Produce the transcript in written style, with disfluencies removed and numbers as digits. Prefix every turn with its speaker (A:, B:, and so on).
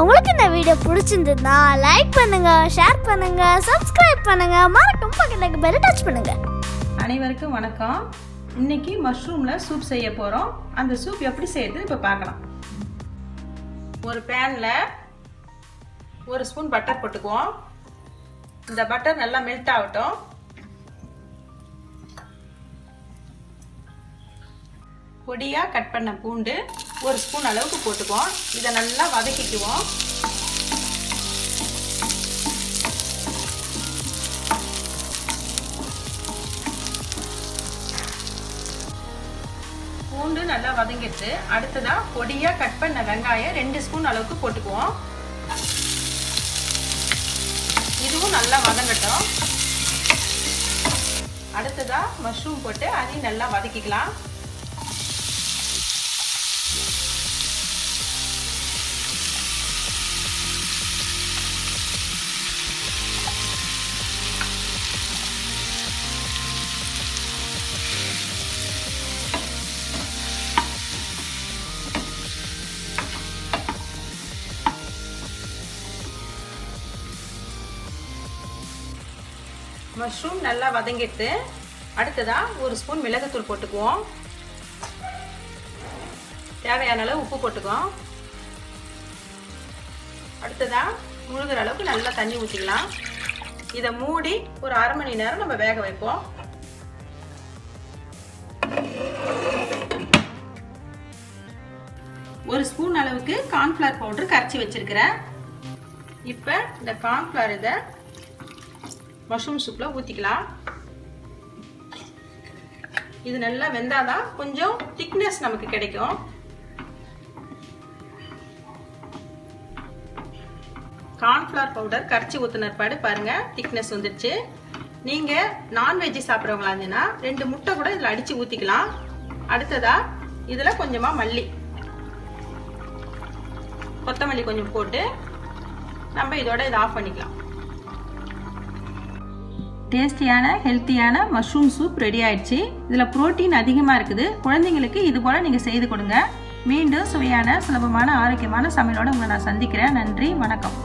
A: உங்களுக்கு இந்த வீடியோ பிடிச்சிருந்ததுன்னா லைக் பண்ணுங்க, ஷேர் பண்ணுங்க, சப்ஸ்கிரைப் பண்ணுங்க, மறக்காம பக்கத்துல பெல் டச் பண்ணுங்க.
B: அனைவருக்கும் வணக்கம். இன்னைக்கு மஷ்ரூம்ல சூப் செய்ய போறோம். அந்த சூப் எப்படி செய்யறது இப்ப பார்க்கலாம். ஒரு பேன்ல 1 ஸ்பூன் பட்டர் போட்டுக்குவோம். இந்த பட்டர் நல்லா மெல்ட் ஆகட்டும். பொடியா கட் பண்ண பூண்டு 1 ஸ்பூன் அளவுக்கு போட்டுக்குவோம். இதை நல்லா வதக்கிக்குவோம். பூண்டு நல்லா வதங்கிட்டு அடுத்ததா பொடியா கட் பண்ண வெங்காயம் 2 ஸ்பூன் அளவுக்கு போட்டுக்குவோம். இதுவும் நல்லா வதங்கட்டும். அடுத்ததா மஷ்ரூம் போட்டு அதையும் நல்லா வதக்கிக்கலாம். மஷ்ரூம் நல்லா வதங்கிட்டு அடுத்ததா 1 ஸ்பூன் மிளகுத்தூள் போட்டுக்குவோம். தேவையான அளவு உப்பு போட்டுக்குவோம். அடுத்ததா முழுகிற அளவுக்கு நல்லா தண்ணி ஊற்றிக்கலாம். இதை மூடி ஒரு அரை மணி நேரம் நம்ம வேக வைப்போம். ஒரு ஸ்பூன் அளவுக்கு கார்ன்ஃப்ளவர் பவுடர் கரைச்சி வச்சிருக்கிறேன். இப்போ இந்த கார்ன்ஃப்ளவர் இதை மஷ்ரூம் சூப்ல ஊத்திக்கலாம். இது நல்லா வெந்தாதான் கொஞ்சம் திக்னஸ் நமக்கு கிடைக்கும். கார்ன்ஃப்ளவர் பவுடர் கரைச்சி ஊத்துன பாடு பாருங்க திக்னஸ் வந்துருச்சு. நீங்க நான்வெஜ் சாப்பிட்றவங்களா இருந்தீங்கன்னா 2 முட்டை கூட இதுல அடிச்சு ஊத்திக்கலாம். அடுத்ததா இதுல கொஞ்சமா மல்லி, கொத்தமல்லி கொஞ்சம் போட்டு நம்ம இதோட இதை ஆஃப் பண்ணிக்கலாம். டேஸ்டியான ஹெல்த்தியான மஷ்ரூம் சூப் ரெடி ஆயிடுச்சு. இதில் புரோட்டீன் அதிகமாக இருக்குது. குழந்தைங்களுக்கு இது போல் நீங்கள் செய்து கொடுங்க. மீண்டும் சுவையான சுலபமான ஆரோக்கியமான சமையலோடு உங்களை நான் சந்திக்கிறேன். நன்றி, வணக்கம்.